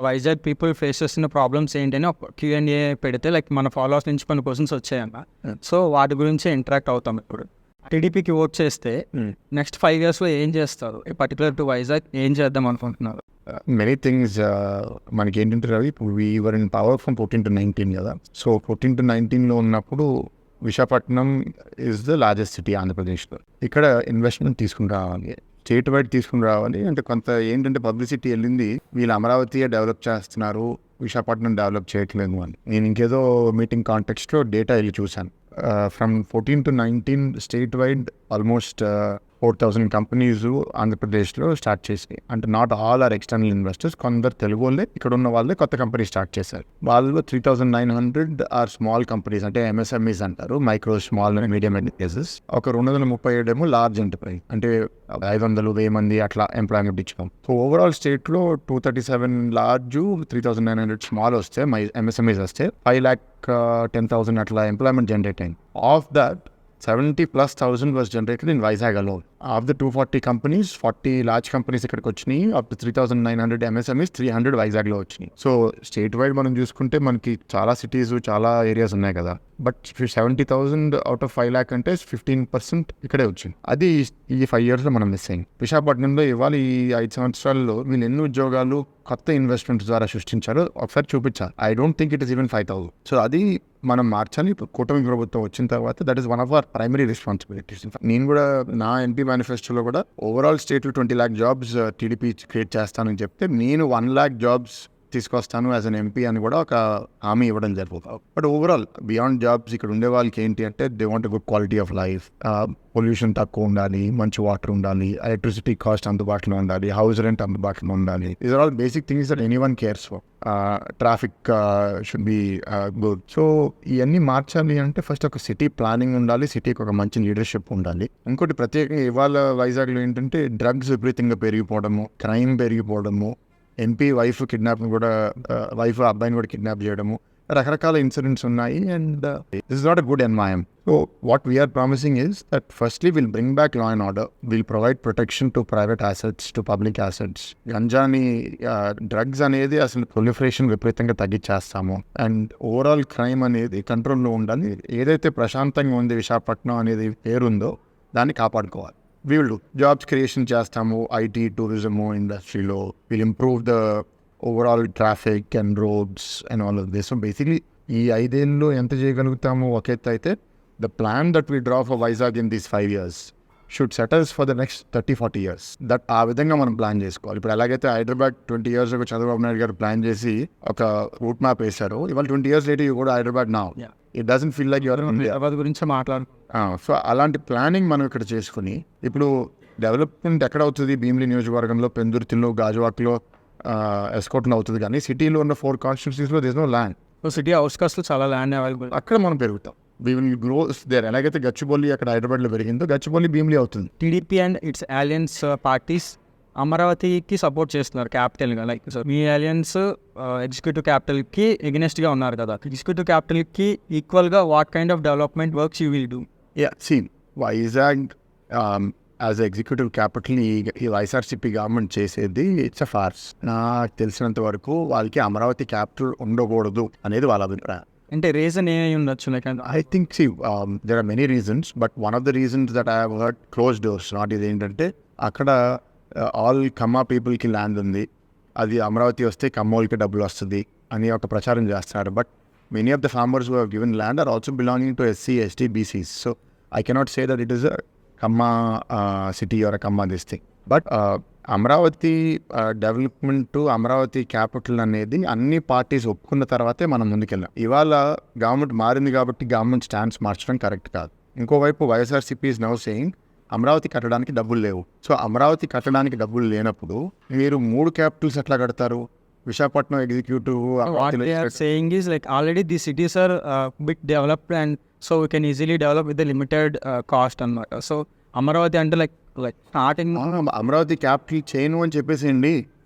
Vizag people face చేస్తున్న problems ఏంటని ఒక Q&A పెడితే లైక్ మన ఫాలోవర్స్ నుంచి కొన్ని క్వశ్చన్స్ వచ్చాయన్న. సో వాటి గురించి ఇంటరాక్ట్ అవుతాం. ఇప్పుడు టీడీపీకి ఓట్ చేస్తే నెక్స్ట్ 5 yearsలో ఏం చేస్తారు? పర్టికులర్ టు వైజాగ్ ఏం చేద్దాం అనుకుంటున్నారు? Many things. మనకి ఏంటంటే రవి, ఇప్పుడు we're in power from 14 to 19 కదా. సో 14 to 19లో ఉన్నప్పుడు Visakhapatnam is the largest city ఆంధ్రప్రదేశ్లో. ఇక్కడ ఇన్వెస్ట్మెంట్ తీసుకుని రావాలి, స్టేట్ వైడ్ తీసుకుని రావాలి. అంటే కొంత ఏంటంటే పబ్లిసిటీ వెళ్ళింది, వీళ్ళు అమరావతి డెవలప్ చేస్తున్నారు, విశాఖపట్నం డెవలప్ చేయట్లేదు అని. నేను ఇంకేదో మీటింగ్ కాంటెక్స్ట్లో డేటా వెళ్ళి చూశాను. From 14 to 19 state wide almost 4,000 companies ఆంధ్రప్రదేశ్లో స్టార్ట్ చేసి, అంటే not all are external investors, కొందరు తెలుగు వాళ్ళే, ఇక్కడ ఉన్న వాళ్ళే కొత్త కంపెనీ స్టార్ట్ చేశారు. వాళ్ళలో 3,900 ఆర్ స్మాల్ కంపెనీస్, అంటే MSMEs అంటారు, micro small and medium enterprises. ఒక 237 ఏమో లార్జ్ ఎంటర్ప్రైజ్, అంటే 500-1000 మంది అట్లా ఎంప్లాయ్మెంట్ ఇచ్చాం. సో ఓవరాల్ స్టేట్లో 237 లార్జ్, 3,900 స్మాల్ వస్తే, MSMEs వస్తే 5,10,000 అట్లా ఎంప్లాయ్మెంట్ జనరేట్ అయింది. Of that 70,000+ was generated in Vizag alone. Of the 240 companies, 40 large companies ఇక్కడికి వచ్చినాయి. Of the 3,900 MSMEs, 300 వైజాగ్లో వచ్చినాయి. సో స్టేట్ వైడ్ మనం చూసుకుంటే మనకి చాలా సిటీస్, చాలా ఏరియాస్ ఉన్నాయి కదా. బట్ 70,000 అవుట్ ఆఫ్ 5 lakh అంటే 15% ఇక్కడే వచ్చింది. అది ఈ 5 yearsలో మనం మిస్ అయింది. విశాఖపట్నంలో ఇవాళ ఈ 5 సంవత్సరాల్లో వీళ్ళు ఎన్ని ఉద్యోగాలు కొత్త ఇన్వెస్ట్మెంట్స్ ద్వారా సృష్టించారో ఒకసారి చూపించాలి. I don't think it is even 5,000. So అది మనం మార్చాలి. ఇప్పుడు కూటమి ప్రభుత్వం వచ్చిన తర్వాత that is one of our primary responsibilities. నేను కూడా నా ఎంపీ మేనిఫెస్టోలో కూడా ఓవరాల్ స్టేట్లో 20 lakh jobs టీడీపీ క్రియేట్ చేస్తానని చెప్తే, నేను 1 lakh jobs తీసుకొస్తాను యాజ్ అన్ ఎంపీ అని కూడా ఒక హామీ ఇవ్వడం జరుగుతుంది. బట్ ఓవరాల్ బియాండ్ జాబ్స్ ఇక్కడ ఉండే వాళ్ళకి ఏంటి అంటే, they want good quality of life, pollution తక్కువ ఉండాలి, మంచి వాటర్ ఉండాలి, ఎలక్ట్రిసిటీ కాస్ట్ అందుబాటులో ఉండాలి, హౌస్ రెంట్ అందుబాటులో ఉండాలి. These are all basic things that anyone cares for. Traffic should be good. So ఇవన్నీ మార్చాలి అంటే ఫస్ట్ ఒక సిటీ ప్లానింగ్ ఉండాలి, సిటీకి ఒక మంచి లీడర్షిప్ ఉండాలి. ఇంకోటి ప్రత్యేకంగా ఇవాళ వైజాగ్లో ఏంటంటే డ్రగ్స్ విపరీతంగా పెరిగిపోవడము, క్రైమ్ పెరిగిపోవడము, ఎంపీ వైఫ్ కిడ్నాపింగ్ కూడా, వైఫ్ అబ్బాయిని కూడా కిడ్నాప్ చేయడము, రకరకాల ఇన్సిడెంట్స్ ఉన్నాయి. And this is not a good environment. So what we're promising is that firstly will bring back law and order, will provide protection to private assets, to public assets. గంజాని, drugs అనేది అసలు proliferation విపరీతంగా తగ్గించేస్తాము. And overall crime అనేది కంట్రోల్లో ఉండాలి. ఏదైతే ప్రశాంతంగా ఉంది విశాఖపట్నం అనేది పేరుందో దాన్ని కాపాడుకోవాలి. We will do jobs creation చేస్తాము, ఐటీ, టూరిజము ఇండస్ట్రీలో. Will improve the overall traffic and roads and all of this. So basically ఈ 5 ఏళ్ళలో ఎంత చేయగలుగుతాము ఒక ఎత్తు అయితే, the plan that we draw for Vizag in these 5 years should settles for the next 30-40 years. That ఆ విధంగా మనం ప్లాన్ చేసుకోవాలి. ఇప్పుడు ఎలాగైతే హైదరాబాద్ 20 years ago చంద్రబాబు నాయుడు గారు ప్లాన్ చేసి ఒక రూట్ మ్యాప్ వేశారు, ఇవాళ 20 years later you go to Hyderabad now. It doesn't feel like you're in India. Hyderabad గురించి మాట్లాడు. సో అలాంటి ప్లానింగ్ మనం ఇక్కడ చేసుకుని, ఇప్పుడు డెవలప్మెంట్ ఎక్కడ అవుతుంది? భీమిలి నియోజకవర్గంలో, పెందుర్తిలో, గాజువాక్లో, ఎస్కోట్లో అవుతుంది. కానీ సిటీలో ఉన్న 4 constituencies there is no land. So city అవుట్స్కట్స్లో చాలా ల్యాండ్ అవైలబుల్. అక్కడ మనం పెరుగుతాం. We will grow there. ఎలాగైతే గచ్చిబౌలి అక్కడ హైదరాబాద్లో పెరిగిందో, గచ్చిబౌలి భీమిలి అవుతుంది. TDP and its alliance parties అమరావతికి సపోర్ట్ చేస్తున్నారు క్యాపిటల్గా. లైక్ సో మీ అలయన్స్ ఎగ్జిక్యూటివ్ క్యాపిటల్కి ఎగనెస్ట్గా ఉన్నారు కదా. ఎగ్జిక్యూటివ్ క్యాపిటల్కి ఈక్వల్గా what kind of development works you will do? Vizag as executive capital ఈ వైఎస్ఆర్సీపీ గవర్నమెంట్ చేసేది ఇట్స్ అ ఫార్స్. నాకు తెలిసినంత వరకు వాళ్ళకి అమరావతి క్యాపిటల్ ఉండకూడదు అనేది వాళ్ళ అభిప్రాయం. అంటే రీజన్ ఏమై ఉండొచ్చు? Like I think there are many reasons, but one of the reasons that I have heard close doors not ఇది ఏంటంటే, అక్కడ ఆల్ కమ్మా పీపుల్కి ల్యాండ్ ఉంది, అది అమరావతి వస్తే కమ్మోళ్ళకి డబ్బులు వస్తుంది అని ఒక ప్రచారం చేస్తున్నారు. But many of the farmers who have given land are also belonging to SC, ST, BCs. So I cannot say that it is a Kamma city or a Kamma this thing. But Amaravati development, Amaravati capital అనేది అన్ని parties ఒప్పుకున్న తర్వాతే మనం ముందుకెళ్ళాం. ఇవాళ government మారింది కాబట్టి government stands మార్చడం correct కాదు. ఇంకోవైపు YSRCP is now saying Amaravati కట్టడానికి డబ్బులు లేవు. సో అమరావతి కట్టడానికి డబ్బులు లేనప్పుడు మీరు 3 క్యాపిటల్స్ ఎట్లా కడతారు? Visakhapatnam executive saying is like already the cities are big developed and so we can easily develop with the limited cost అన్నమాట. సో అమరావతి అంటే లైక్ స్టార్టింగ్ అమరావతి క్యాపిటల్ చేయను అని చెప్పేసేయండి.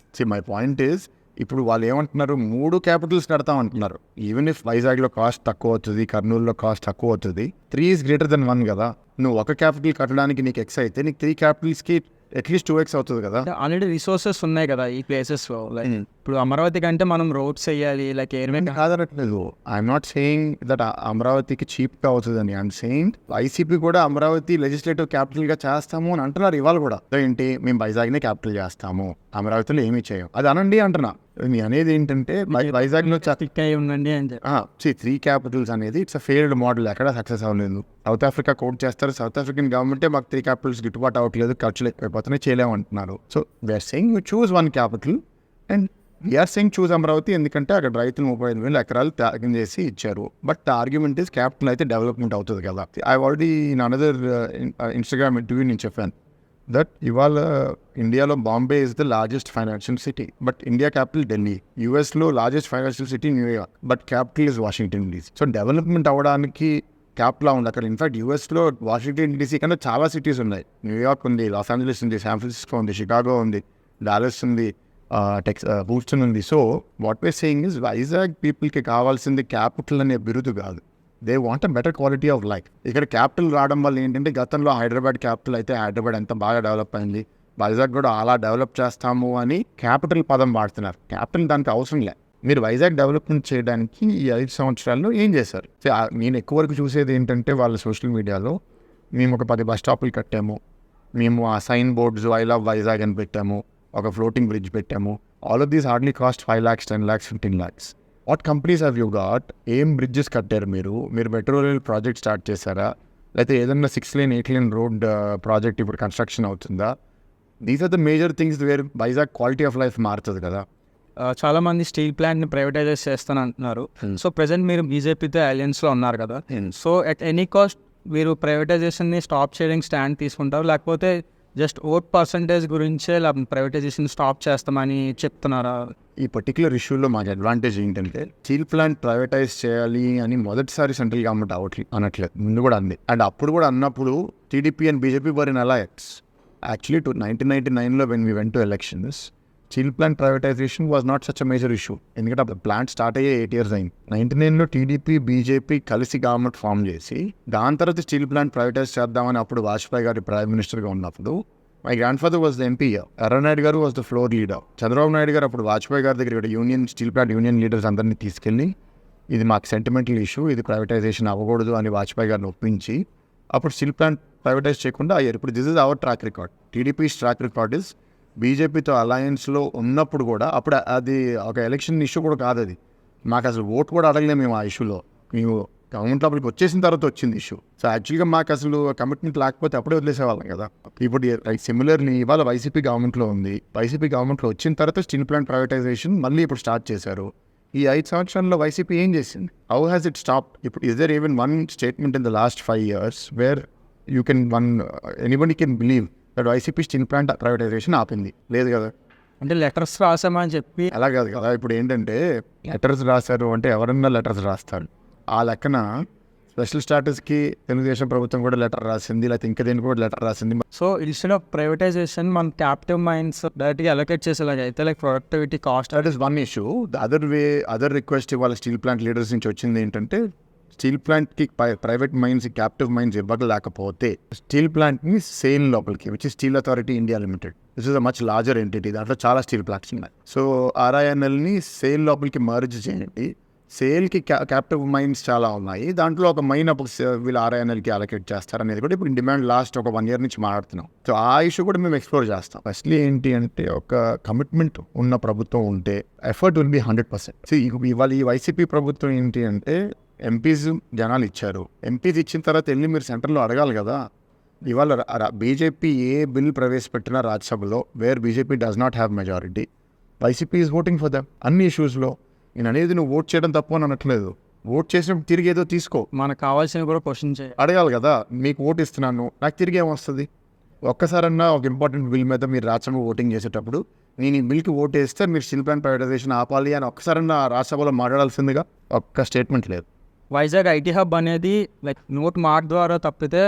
మై పాయింట్ ఈజ్, ఇప్పుడు వాళ్ళు ఏమంటున్నారు, 3 క్యాపిటల్స్ కడతామంటున్నారు. ఈవెన్ ఇఫ్ వైజాగ్లో కాస్ట్ తక్కువ అవుతుంది, కర్నూలులో కాస్ట్ తక్కువ అవుతుంది, 3 is greater than 1 కదా. నువ్వు ఒక క్యాపిటల్ కట్టడానికి నీకు ఎక్స్ అయితే, నీకు 3 క్యాపిటల్స్కి అట్లీస్ట్ 2x అవుతుంది కదా. ఆల్రెడీ రిసోర్సెస్ ఉన్నాయి కదా ఈ ప్లేసెస్లో. లైక్ ఇప్పుడు అమరావతి కంటే మనం రోడ్స్ వేయాలి, లైక్ ఎయిర్వే. కాదనట్లేదు, ఐఎమ్ నాట్ సేయింగ్ దట్ అమరావతికి చీప్గా అవుతుందని. ఐఎమ్ సేయింగ్ వైసీపీ కూడా అమరావతి లెజిస్లేటివ్ క్యాపిటల్గా చేస్తాము అని అంటున్నారు ఇవాళ కూడా. ఏంటి, మేము వైజాగ్నే క్యాపిటల్ చేస్తాము, అమరావతిలో ఏమీ చేయం, అది అనండి అంటున్నా. నేను అనేది ఏంటంటే వైజాగ్లో స్టిక్ అయి ఉండండి అని చెప్పి 3 క్యాపిటల్స్ అనేది ఇట్స్ అ ఫెయిల్డ్ మోడల్, ఎక్కడ సక్సెస్ అవ్వలేదు. సౌత్ ఆఫ్రికా కోట్ చేస్తారు, సౌత్ ఆఫ్రికన్ గవర్నమెంటే మాకు 3 క్యాపిటల్స్ గిట్టుబాటు అవ్వట్లేదు, ఖర్చులు ఎక్కువైపోతున్నాయి, చేయలేమంటున్నారు. So we're saying you choose 1 capital and we're saying choose Amaravati, ఎందుకంటే అక్కడ రైతులు 35,000 ఎకరాలు త్యాగం చేసి ఇచ్చారు. But the argument is capital అయితే డెవలప్మెంట్ అవుతుంది కదా. I already in another Instagram interview నేను చెప్పాను దట్ ఇవాళ ఇండియాలో Bombay is the largest financial city, but India capital Delhi. యూఎస్లో largest financial city New York, but capital is Washington DC. So development అవ్వడానికి capital ఉంది అక్కడ. ఇన్ఫాక్ట్ యూఎస్లో వాషింగ్టన్ డీసీ కన్నా చాలా సిటీస్ ఉన్నాయి. న్యూయార్క్ ఉంది, లాస్ ఏంజలస్ ఉంది, శాన్ ఫ్రాన్సిస్కో ఉంది, షికాగో ఉంది, డాలస్ ఉంది, హూస్టన్ ఉంది. So what we're saying is Vizag పీపుల్కి కావాల్సింది క్యాపిటల్ అనే బిరుదు కాదు, they want a better quality of life. ఇక్కడ క్యాపిటల్ రావడం వల్ల ఏంటంటే గతంలో హైదరాబాద్ క్యాపిటల్ అయితే హైదరాబాద్ ఎంత బాగా డెవలప్ అయింది, వైజాగ్ కూడా అలా డెవలప్ చేస్తాము అని క్యాపిటల్ పదం వాడుతున్నారు. క్యాపిటల్ దానికి అవసరం లే. మీరు వైజాగ్ డెవలప్మెంట్ చేయడానికి ఈ 5 సంవత్సరాల్లో ఏం చేశారు? నేను ఎక్కువ వరకు చూసేది ఏంటంటే వాళ్ళ సోషల్ మీడియాలో మేము ఒక 10 బస్ స్టాపులు కట్టాము, మేము ఆ sign boards I love Vizag అని పెట్టాము, ఒక ఫ్లోటింగ్ బ్రిడ్జ్ పెట్టాము. All of these hardly cost 5 lakhs, 10 lakhs, 15 lakhs. What companies have you got? ఏం బ్రిడ్జెస్ కట్టారు మీరు? మెట్రో రైల్ ప్రాజెక్ట్ స్టార్ట్ చేశారా? లేకపోతే ఏదన్నా 6 lane 8 lane రోడ్ ప్రాజెక్ట్ ఇప్పుడు కన్స్ట్రక్షన్ అవుతుందా? These are the major things where Vizag quality of life మారుతుంది కదా. చాలా మంది స్టీల్ ప్లాంట్ని ప్రైవేటైజ్ చేస్తాను అంటున్నారు. సో ప్రెసెంట్ మీరు బీజేపీతో అలయన్స్లో ఉన్నారు కదా. సో ఎట్ ఎనీ కాస్ట్ మీరు ప్రైవేటైజేషన్ని స్టాప్ చేయడానికి స్టాండ్ తీసుకుంటారు, లేకపోతే జస్ట్ ఓట్ పర్సంటేజ్ గురించే ప్రైవేటైజేషన్ స్టాప్ చేస్తామని చెప్తున్నారా? ఈ పర్టికులర్ ఇష్యూలో మాకు అడ్వాంటేజ్ ఏంటంటే స్టీల్ ప్లాంట్ ప్రైవేటైజ్ చేయాలి అని మొదటిసారి సెంట్రల్ గవర్నమెంట్ అనట్లేదు, ముందు కూడా అంది. అండ్ అప్పుడు కూడా అన్నప్పుడు TDP and BJP were in alliance. Actually 1999లో when we went to elections, steel plant privatization was not such a major issue, ఎందుకంటే అప్పుడు ప్లాంట్ స్టార్ట్ అయ్యే 8 years అయింది. 99లో టీడీపీ బీజేపీ కలిసి గవర్నమెంట్ ఫామ్ చేసి దాని తర్వాత స్టీల్ ప్లాంట్ ప్రైవేటైజ్ చేద్దామని అప్పుడు వాజ్పేయి గారి ప్రైమ్ మినిస్టర్గా ఉన్నప్పుడు my grandfather was the MP, Yerrannaidu గారు was the floor leader. Chandrababu Naidu గారు అప్పుడు వాజ్పేయి గారి దగ్గర union steel plant union leaders అందరినీ తీసుకెళ్ళి ఇది మాకు సెంటిమెంటల్ ఇష్యూ, ఇది ప్రైవేటైజేషన్ అవ్వకూడదు అని వాజ్పేయి గారిని ఒప్పించి అప్పుడు స్టీల్ ప్లాంట్ ప్రైవేటైజ్ చేయకుండా అయ్యారు. ఇప్పుడు this is our track record. TDP's track record is బీజేపీతో అలయన్స్లో ఉన్నప్పుడు కూడా అప్పుడు అది ఒక ఎలక్షన్ ఇష్యూ కూడా కాదు, అది మాకు అసలు ఓటు కూడా అడగలేము మేము ఆ ఇష్యూలో. మేము గవర్నమెంట్ లోపలికి వచ్చేసిన తర్వాత వచ్చింది ఇష్యూ. సో యాక్చువల్గా మాకు అసలు కమిట్మెంట్ లేకపోతే అప్పుడే వదిలేసేవాళ్ళం కదా. ఇప్పుడు సిమిలర్లీ ఇవాళ వైసీపీ గవర్నమెంట్లో ఉంది, వైసీపీ గవర్నమెంట్లో వచ్చిన తర్వాత స్టీల్ ప్లాంట్ ప్రైవేటైజేషన్ మళ్ళీ ఇప్పుడు స్టార్ట్ చేశారు. ఈ 5 సంవత్సరాల్లో వైసీపీ ఏం చేసింది? How has it stop? ఇప్పుడు is there even one statement in the last 5 years where you can anybody can believe that YCP steel plant privatization ఆపింది? లేదు కదా. అంటే లెటర్స్ రాసామని చెప్పి అలా కాదు కదా. ఇప్పుడు ఏంటంటే లెటర్స్ రాశారు అంటే ఎవరన్నా లెటర్స్ రాస్తారు. ఆ లెక్కన స్పెషల్ స్టాటస్కి తెలుగుదేశం ప్రభుత్వం కూడా లెటర్ రాసింది, లేకపోతే ఇంకా దేనికి కూడా లెటర్ రాసింది. సో ఇన్స్టెడ్ ఆఫ్ ప్రైవేటైజేషన్ మన క్యాపిటివ్ మైన్స్ డైరెక్ట్గా అలొకేట్ చేసేలాగా అయితే like productivity cost, that is one issue. The other request ఇవాళ స్టీల్ ప్లాంట్ లీడర్స్ నుంచి వచ్చింది ఏంటంటే స్టీల్ ప్లాంట్కి ప్రైవేట్ మైన్స్ క్యాపిటివ్ మైన్స్ ఇవ్వలేకపోతే స్టీల్ ప్లాంట్ని సేల్ లోపలికి, which is Steel Authority India Limited, this is a much larger entity, దాంట్లో చాలా స్టీల్ ప్లాంట్స్ ఉన్నాయి. సో RINLని సేల్ లోపలికి మర్జ్ చేయండి. సేల్కి క్యాపిటివ్ మైన్స్ చాలా ఉన్నాయి, దాంట్లో ఒక మైన్ అప్పుడు వీళ్ళు RINLకి అలొకేట్ చేస్తారు అనేది కూడా ఇప్పుడు డిమాండ్ లాస్ట్ ఒక 1 year నుంచి మాట్లాడుతున్నాం. సో ఆ ఇష్యూ కూడా మేము ఎక్స్ప్లోర్ చేస్తాం. ఫస్ట్లీ ఏంటి అంటే ఒక కమిట్మెంట్ ఉన్న ప్రభుత్వం ఉంటే ఎఫర్ట్ విల్ బి 100%. సో ఇవాళ ఈ వైసీపీ ప్రభుత్వం ఏంటి అంటే ఎంపీస్ జనాలు ఇచ్చారు, ఎంపీస్ ఇచ్చిన తర్వాత వెళ్ళి మీరు సెంటర్లో అడగాలి కదా. ఇవాళ బీజేపీ ఏ బిల్ ప్రవేశపెట్టినా రాజ్యసభలో where BJP does not have majority, YCP is voting for them అన్ని ఇష్యూస్లో. నేను అనేది నువ్వు ఓట్ చేయడం తప్పు అని అనట్లేదు, ఓట్ చేసినప్పుడు తిరిగి ఏదో తీసుకో, మనకు కావాల్సినవి కూడా క్వశ్చన్ చేయాలి, అడగాలి కదా. మీకు ఓటు ఇస్తున్నాను, నాకు తిరిగి ఏమొస్తుంది? ఒక్కసారన్నా ఒక ఇంపార్టెంట్ బిల్ మీద మీరు రాజ్యసభ ఓటింగ్ చేసేటప్పుడు నేను ఈ బిల్కి ఓటు వేస్తే మీరు స్టీల్ ప్లాంట్ ప్రైవేటైజేషన్ ఆపాలి అని ఒక్కసారన్నా రాజ్యసభలో మాట్లాడాల్సిందిగా ఒక్క స్టేట్మెంట్ లేదు. వైజాగ్ ఐటీ హబ్ అనేది లైక్ నోట్ మార్క్ ద్వారా తప్పితే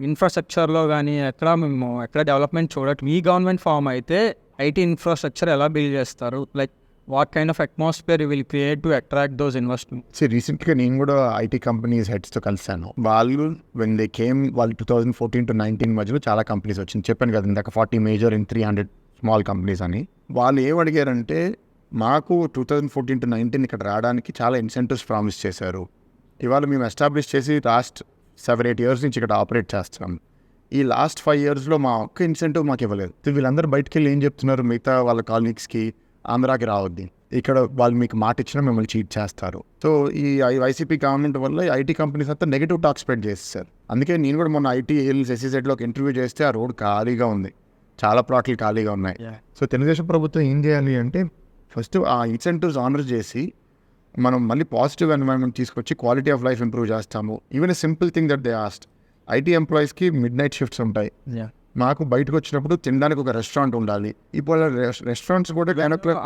ఇన్ఫ్రాస్ట్రక్చర్లో కానీ ఎక్కడ డెవలప్మెంట్ చూడట్టు. మీ గవర్నమెంట్ ఫామ్ అయితే ఐటీ ఇన్ఫ్రాస్ట్రక్చర్ ఎలా బిల్డ్ చేస్తారు? Like what kind of atmosphere will create to attract those investment? రీసెంట్గా నేను కూడా ఐటీ కంపెనీస్ హెడ్స్తో కలిసాను. వాళ్ళు వెన్ దే కేమ్, వాళ్ళు 2014 to 19 మధ్యలో చాలా కంపెనీస్ వచ్చింది. చెప్పాను కదా ఇందాక 40 మేజర్ ఇన్ 300 స్మాల్ కంపెనీస్ అని. వాళ్ళు ఏం అడిగారంటే, మాకు 2014 to 19 ఇక్కడ రావడానికి చాలా ఇన్సెంటివ్స్ ప్రామిస్ చేశారు. ఇవాళ మేము ఎస్టాబ్లిష్ చేసి లాస్ట్ 7-8 years నుంచి ఇక్కడ ఆపరేట్ చేస్తున్నాం. ఈ లాస్ట్ 5 yearsలో మా ఒక్క ఇన్సెంటివ్ మాకు ఇవ్వలేదు. వీళ్ళందరూ బయటకు వెళ్ళి ఏం చెప్తున్నారు, మిగతా వాళ్ళ కాలీగ్స్కి ఆంధ్రాకి రావద్ది, ఇక్కడ వాళ్ళు మీకు మాట ఇచ్చినా మిమ్మల్ని చీట్ చేస్తారు. సో ఈ వైసీపీ గవర్నమెంట్ వల్ల ఐటీ కంపెనీస్ అంతా నెగిటివ్ టాక్ స్ప్రెడ్ చేస్తారు. అందుకే నేను కూడా మొన్న ఐటీ హిల్స్ SEZలోకి ఇంటర్వ్యూ చేస్తే ఆ రోడ్ ఖాళీగా ఉంది, చాలా ప్లాట్లు ఖాళీగా ఉన్నాయి. సో తెలుగుదేశం ప్రభుత్వం ఏం చేయాలి అంటే, ఫస్ట్ ఆ ఇన్సెంటివ్స్ ఆనర్ చేసి మనం మళ్ళీ పాజిటివ్ ఎన్వైరన్మెంట్ తీసుకొచ్చి క్వాలిటీ ఆఫ్ లైఫ్ ఇంప్రూవ్ చేస్తాము. Even a simple thing that they asked, IT ఎంప్లాయీస్కి మిడ్-నైట్ షిఫ్ట్స్ ఉంటాయి. మాకు బయటకు వచ్చినప్పుడు తినడానికి ఒక రెస్టారెంట్ ఉండాలి. ఇప్పుడు రెస్టారెంట్స్ కూడా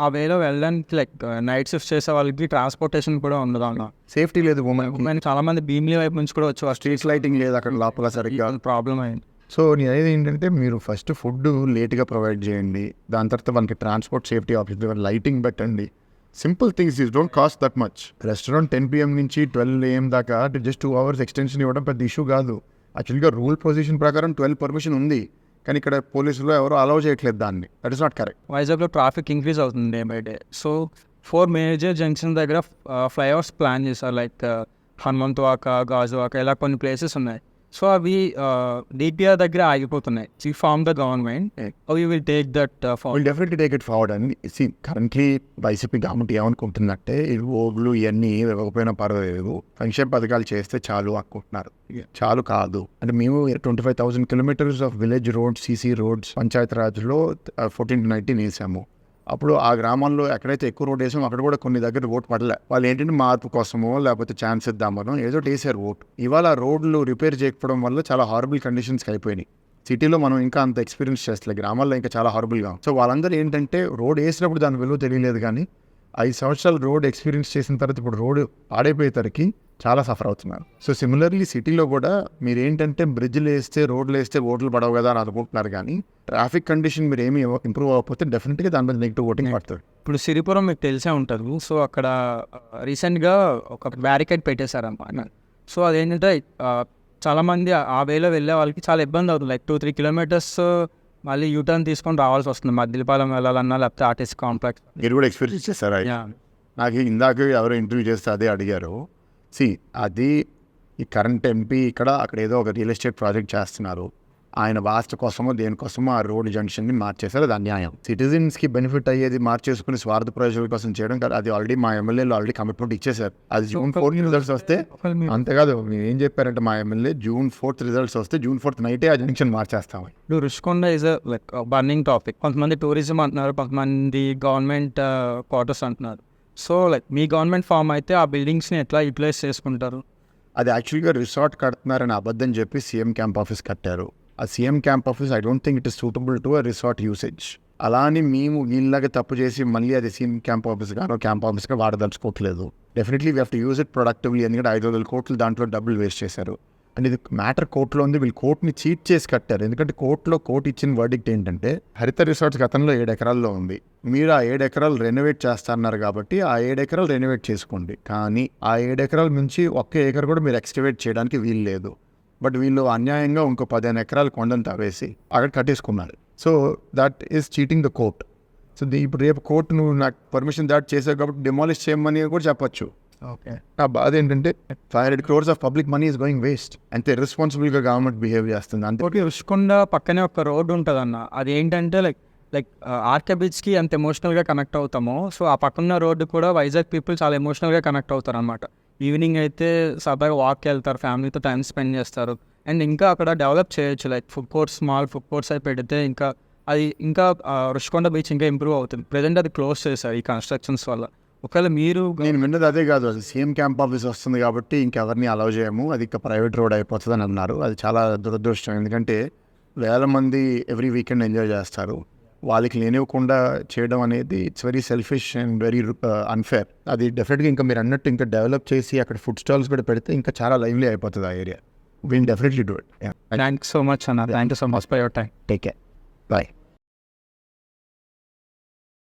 ఆ వేలో వెళ్ళడానికి లైక్ నైట్ షిఫ్ట్ చేసే వాళ్ళకి ట్రాన్స్పోర్టేషన్ కూడా ఉండదు అన్న, సేఫ్టీ లేదు. ఉమెన్ చాలా మంది భీమిలీ వైపు నుంచి కూడా వచ్చి స్ట్రీట్ లైటింగ్ లేదు అక్కడ లోపల సరిగ్గా, ప్రాబ్లం అయింది. సో నేను అనేది ఏంటంటే, మీరు ఫస్ట్ ఫుడ్ లేట్గా ప్రొవైడ్ చేయండి, దాని తర్వాత మనకి ట్రాన్స్పోర్ట్ సేఫ్టీ ఆప్షన్, లైటింగ్ పెట్టండి. Simple things this don't cost that much. Restaurant 10 PM నుంచి 12 AM దాకా జస్ట్ 2 hours ఎక్స్టెన్షన్ ఇవ్వడం పెద్ద ఇష్యూ కాదు. యాక్చువల్గా రూల్ పొజిషన్ ప్రకారం 12 పర్మిషన్ ఉంది, కానీ ఇక్కడ పోలీసులు ఎవరు అలౌ చేయట్లేదు దాన్ని. That is not correct. వైజాగ్లో ట్రాఫిక్ ఇంక్రీజ్ అవుతుంది day by day. So 4 major junction దగ్గర ఫ్లైఓవర్స్ ప్లాన్ చేశారు, లైక్ హనుమంతవాక, గాజువాక, ఇలా కొన్ని ప్లేసెస్ ఉన్నాయి. సో అవి DPR దగ్గర ఆగిపోతున్నాయి. So form the government, you will take that will definitely take it forward. And see currently YCP government ఏమనుకుంటుందంటే, ఈ రోడ్లు ఇవన్నీ ఇవ్వకపోయినా పర్వాలేదు, సంక్షేమ పథకాలు చేస్తే చాలు అనుకుంటున్నారు. చాలు కాదు. అంటే మేము 25,000 kilometers of village roads, CC roads Panchayati రాజ్లో 14 to 19 వేసాము. అప్పుడు ఆ గ్రామాల్లో ఎక్కడైతే ఎక్కువ రోడ్ వేసామో అక్కడ కూడా కొన్ని దగ్గర ఓటు పడలే. వాళ్ళు ఏంటంటే మార్పు కోసమో లేకపోతే ఛాన్స్ ఇద్దామనో ఏదో వేసారు ఓటు. ఇవాళ రోడ్లు రిపేర్ చేయకపోవడం వల్ల చాలా హారబుల్ కండిషన్స్కి అయిపోయినాయి. సిటీలో మనం ఇంకా అంత ఎక్స్పీరియన్స్ చేస్తలే, గ్రామాల్లో ఇంకా చాలా హారబుల్గా. సో వాళ్ళందరూ ఏంటంటే, రోడ్ వేసినప్పుడు దాని విలువ తెలియలేదు, కానీ 5 సంవత్సరాలు రోడ్ ఎక్స్పీరియన్స్ చేసిన తర్వాత ఇప్పుడు రోడ్ పాడైపోయేసరికి చాలా సఫర్ అవుతున్నారు. సో సిమిలర్లీ సిటీలో కూడా మీరు ఏంటంటే, బ్రిడ్జ్లు వేస్తే రోడ్లు వేస్తే ఓట్లు పడవు కదా అని అనుకుంటున్నారు, కానీ ట్రాఫిక్ కండిషన్ మీరు ఏమి ఇంప్రూవ్ అవ్వకపోతే డెఫినెట్గా దాని మీద నెగిటివ్ ఓటింగ్ పడుతుంది. ఇప్పుడు సిరిపురం మీకు తెలిసే ఉంటుంది. సో అక్కడ రీసెంట్గా ఒక బ్యారికేడ్ పెట్టేశారన్నమాట. సో అదేంటంటే చాలామంది ఆ వేలో వెళ్ళే వాళ్ళకి చాలా ఇబ్బంది అవుతుంది, లైక్ 2-3 kilometers మళ్ళీ యూటర్న్ తీసుకొని రావాల్సి వస్తుంది, మద్దిలపాలెం వెళ్ళాలన్నా లేకపోతే ఆర్టీసీ కాంప్లెక్స్. మీరు కూడా ఎక్స్పీరియన్స్ చేస్తారా? నాకు ఇందాక ఎవరో ఇంటర్వ్యూ చేస్తే అదే అడిగారు. అది ఈ కరెంట్ ఎంపీ అక్కడ ఏదో ఒక రియల్ ఎస్టేట్ ప్రాజెక్ట్ చేస్తున్నారు, ఆయన వాస్తు కోసమో దేనికోసమో ఆ రోడ్ జంక్షన్ని మార్చేశారు. అది అన్యాయం. సిటిజన్స్కి బెనిఫిట్ అయ్యేది మార్చేసుకుని స్వార్థ ప్రయోజనాల కోసం చేయడం కాదు. అది ఆల్రెడీ మా ఎమ్మెల్యేలు ఆల్రెడీ కమిట్మెంట్ ఇచ్చేసారు. అది June 4 రిజల్ట్స్ వస్తే, అంతేకాదు మీరు ఏం చెప్పారంటే, మా ఎమ్మెల్యే June 4 రిజల్ట్స్ వస్తే June 4 నైటే ఆ జంక్షన్ మార్చేస్తాం. ఇప్పుడు Rushikonda is like burning topic. కొంతమంది టూరిజం అంటున్నారు, కొంతమంది గవర్నమెంట్ క్వార్టర్స్ అంటున్నారు. సో లైక్ మీ గవర్నమెంట్ ఫామ్ అయితే ఆ బిల్డింగ్స్ని ఎట్లా యూటిలైజ్ చేసుకుంటారు? అది యాక్చువల్గా రిసార్ట్ కడుతున్నారని అబద్ధం చెప్పి సీఎం క్యాంప్ ఆఫీస్ కట్టారు. ఆ CM camp office I don't think it is suitable to a resort usage. అలా అని మేము వీళ్ళలాగా తప్పు చేసి మళ్ళీ అది సీఎం క్యాంప్ ఆఫీస్ గానో క్యాంప్ ఆఫీస్గా వాడదలుచుకోవట్లేదు. Definitely we have to use it productively. ఎందుకంటే 500 కోట్లు దాంట్లో డబ్బులు వేస్ట్ చేశారు. అండ్ ఇది మ్యాటర్ కోర్టులో ఉంది. వీళ్ళు కోర్టుని చీట్ చేసి కట్టారు. ఎందుకంటే కోర్టు ఇచ్చిన వర్డిక్ట్ ఏంటంటే, హరిత రిసార్ట్స్ గతంలో 7 ఎకరాల్లో ఉంది, మీరు ఆ 7 ఎకరాలు రెనోవేట్ చేస్తున్నారు కాబట్టి ఆ 7 ఎకరాలు రెనోవేట్ చేసుకోండి, కానీ ఆ 7 ఎకరాల నుంచి 1 acre కూడా మీరు ఎక్స్కవేట్ చేయడానికి వీలు లేదు. బట్ వీళ్ళు అన్యాయంగా ఇంకో 15 ఎకరాలు కొండను తవ్వేసి అక్కడ కట్టేసుకున్నారు. So that is cheating the court. So ఇప్పుడు రేపు కోర్టు నువ్వు నాకు పర్మిషన్ దాట్ చేసావు కాబట్టి డిమాలిష్ చేయమని కూడా చెప్పొచ్చు. ఓకే, నా బాధ ఏంటంటే 500 crores of public money is going waste. అంతే ఇర్రెస్పాన్సిబుల్గా గవర్నమెంట్ బిహేవ్ చేస్తుంది. అంతే. ఒకటి రుషికొండ పక్కనే ఒక రోడ్డు ఉంటుంది అన్న, అది ఏంటంటే లైక్ ఆర్కే బీచ్కి ఎంత ఎమోషనల్గా కనెక్ట్ అవుతామో, సో ఆ పక్కన రోడ్డు కూడా వైజాగ్ పీపుల్ చాలా ఎమోషనల్గా కనెక్ట్ అవుతారు అనమాట. ఈవినింగ్ అయితే సరదాగా వాక్కి వెళ్తారు, ఫ్యామిలీతో టైం స్పెండ్ చేస్తారు. అండ్ ఇంకా అక్కడ డెవలప్ చేయొచ్చు, like food courts, small food courts అయి పెడితే ఇంకా అది ఇంకా రుషికొండ బీచ్ ఇంకా ఇంప్రూవ్ అవుతుంది. ప్రెజెంట్ అది క్లోజ్ చేశారు ఈ కన్స్ట్రక్షన్స్ వల్ల. ఒకవేళ మీరు, నేను విన్నది అదే కాదు, అది సీఎం క్యాంప్ ఆఫీస్ వస్తుంది కాబట్టి ఇంకెవరిని అలౌ చేయము, అది ఇంకా ప్రైవేట్ రోడ్ అయిపోతుంది అని అన్నారు. అది చాలా దురదృష్టం. ఎందుకంటే 1000 మంది ఎవ్రీ వీకెండ్ ఎంజాయ్ చేస్తారు, వాళ్ళకి లేనివ్వకుండా చేయడం అనేది it's very selfish and very unfair. అది డెఫినెట్గా ఇంకా మీరు అన్నట్టు ఇంకా డెవలప్ చేసి అక్కడ ఫుడ్ స్టాల్స్ కూడా పెడితే ఇంకా చాలా లైవ్లీ అయిపోతుంది ఆ area. Will definitely do it. Thanks so much అన్న. Thank you so much for your time. Take care. Bye.